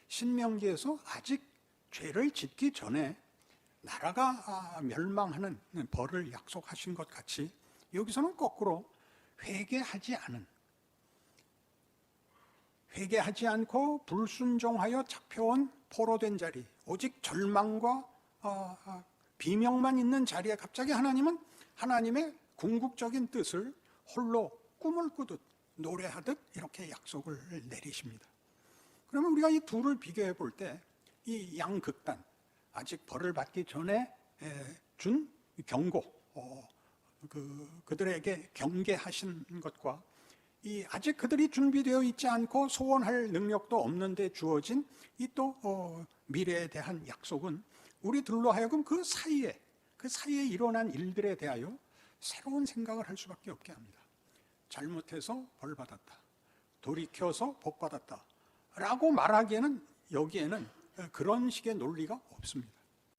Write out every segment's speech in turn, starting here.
신명기에서 아직 죄를 짓기 전에 나라가 멸망하는 벌을 약속하신 것 같이 여기서는 거꾸로 회개하지 않고 불순종하여 잡혀온 포로된 자리, 오직 절망과 비명만 있는 자리에 갑자기 하나님은 하나님의 궁극적인 뜻을 홀로 꿈을 꾸듯 노래하듯 이렇게 약속을 내리십니다. 그러면 우리가 이 둘을 비교해 볼 때 이 양극단, 아직 벌을 받기 전에 준 경고, 그들에게 경계하신 것과 이 아직 그들이 준비되어 있지 않고 소원할 능력도 없는데 주어진 이 또 미래에 대한 약속은 우리들로 하여금 그 사이에 일어난 일들에 대하여 새로운 생각을 할 수밖에 없게 합니다. 잘못해서 벌 받았다, 돌이켜서 복 받았다 라고 말하기에는 여기에는 그런 식의 논리가 없습니다.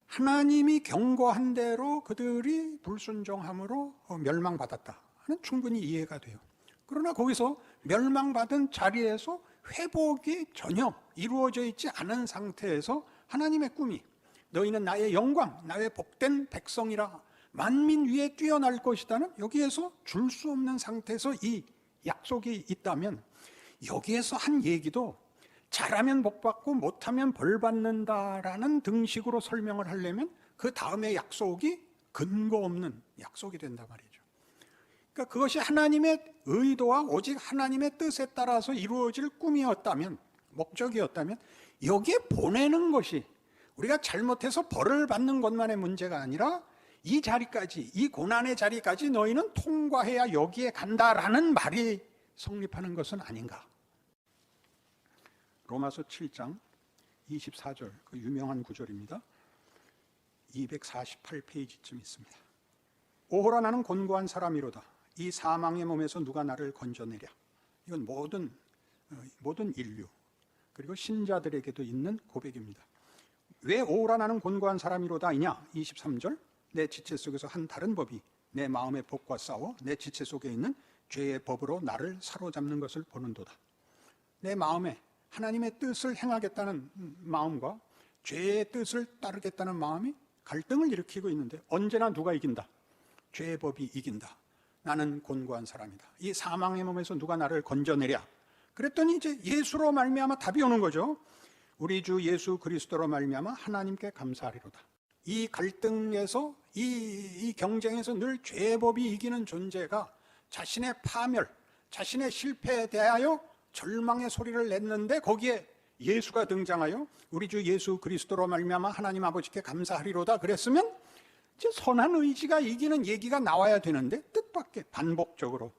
하나님이 경고한 대로 그들이 불순종함으로 멸망받았다 하는 충분히 이해가 돼요. 그러나 거기서 멸망받은 자리에서 회복이 전혀 이루어져 있지 않은 상태에서 하나님의 꿈이 너희는 나의 영광, 나의 복된 백성이라 만민 위에 뛰어날 것이다는 여기에서 줄 수 없는 상태에서 이 약속이 있다면 여기에서 한 얘기도 잘하면 복 받고 못하면 벌 받는다라는 등식으로 설명을 하려면 그 다음에 약속이 근거 없는 약속이 된단 말이죠. 그러니까 그것이 하나님의 의도와 오직 하나님의 뜻에 따라서 이루어질 꿈이었다면, 목적이었다면 여기에 보내는 것이 우리가 잘못해서 벌을 받는 것만의 문제가 아니라 이 자리까지, 이 고난의 자리까지 너희는 통과해야 여기에 간다라는 말이 성립하는 것은 아닌가. 로마서 7장 24절, 그 유명한 구절입니다. 248페이지쯤 있습니다. 오호라 나는 곤고한 사람이로다. 이 사망의 몸에서 누가 나를 건져내랴. 이건 모든 인류 그리고 신자들에게도 있는 고백입니다. 왜 오호라 나는 곤고한 사람이로다 이냐? 23절, 내 지체 속에서 한 다른 법이 내 마음의 법과 싸워 내 지체 속에 있는 죄의 법으로 나를 사로잡는 것을 보는도다. 내 마음에 하나님의 뜻을 행하겠다는 마음과 죄의 뜻을 따르겠다는 마음이 갈등을 일으키고 있는데 언제나 누가 이긴다? 죄의 법이 이긴다. 나는 곤고한 사람이다. 이 사망의 몸에서 누가 나를 건져내랴. 그랬더니 이제 예수로 말미암아 답이 오는 거죠. 우리 주 예수 그리스도로 말미암아 하나님께 감사하리로다. 이 갈등에서 이 경쟁에서 늘 죄의 법이 이기는 존재가 자신의 파멸, 자신의 실패에 대하여 절망의 소리를 냈는데 거기에 예수가 등장하여 우리 주 예수 그리스도로 말미암아 하나님 아버지께 감사하리로다 그랬으면 이제 선한 의지가 이기는 얘기가 나와야 되는데 뜻밖의 반복적으로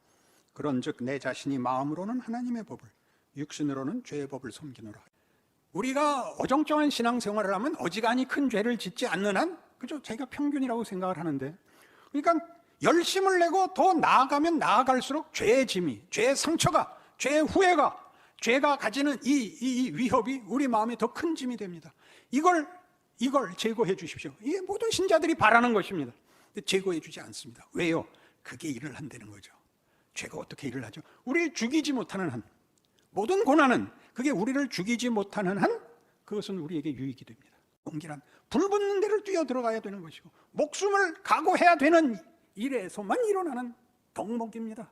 그런즉 내 자신이 마음으로는 하나님의 법을 육신으로는 죄의 법을 섬기노라. 우리가 어정쩡한 신앙생활을 하면 어지간히 큰 죄를 짓지 않는 한 그저 자기가 평균이라고 생각을 하는데, 그러니까 열심을 내고 더 나아가면 나아갈수록 죄의 짐이, 죄의 상처가, 죄의 후회가, 죄가 가지는 이 위협이 우리 마음에 더 큰 짐이 됩니다. 이걸 제거해 주십시오. 이게 모든 신자들이 바라는 것입니다. 근데 제거해 주지 않습니다. 왜요? 그게 일을 한다는 거죠. 죄가 어떻게 일을 하죠? 우리를 죽이지 못하는 한, 모든 고난은 그게 우리를 죽이지 못하는 한 그것은 우리에게 유익이 됩니다. 동기란 불 붙는 데를 뛰어 들어가야 되는 것이고 목숨을 각오해야 되는 일에서만 일어나는 덕목입니다.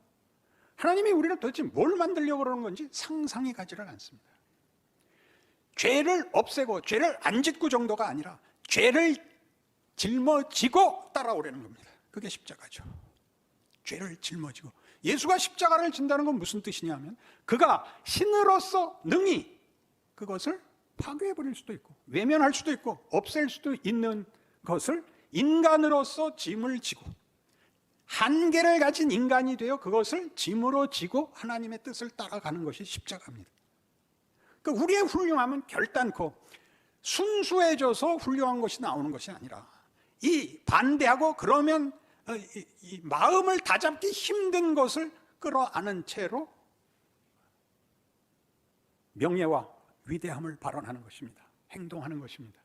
하나님이 우리를 도대체 뭘 만들려고 그러는 건지 상상이 가지를 않습니다. 죄를 없애고 죄를 안 짓고 정도가 아니라 죄를 짊어지고 따라오려는 겁니다. 그게 십자가죠. 죄를 짊어지고. 예수가 십자가를 진다는 건 무슨 뜻이냐면 그가 신으로서 능히 그것을 파괴해버릴 수도 있고 외면할 수도 있고 없앨 수도 있는 것을 인간으로서 짐을 지고 한계를 가진 인간이 되어 그것을 짐으로 지고 하나님의 뜻을 따라가는 것이 십자가입니다. 그러니까 우리의 훌륭함은 결단코 순수해져서 훌륭한 것이 나오는 것이 아니라 이 반대하고 그러면 이 마음을 다잡기 힘든 것을 끌어안은 채로 명예와 위대함을 발언하는 것입니다. 행동하는 것입니다.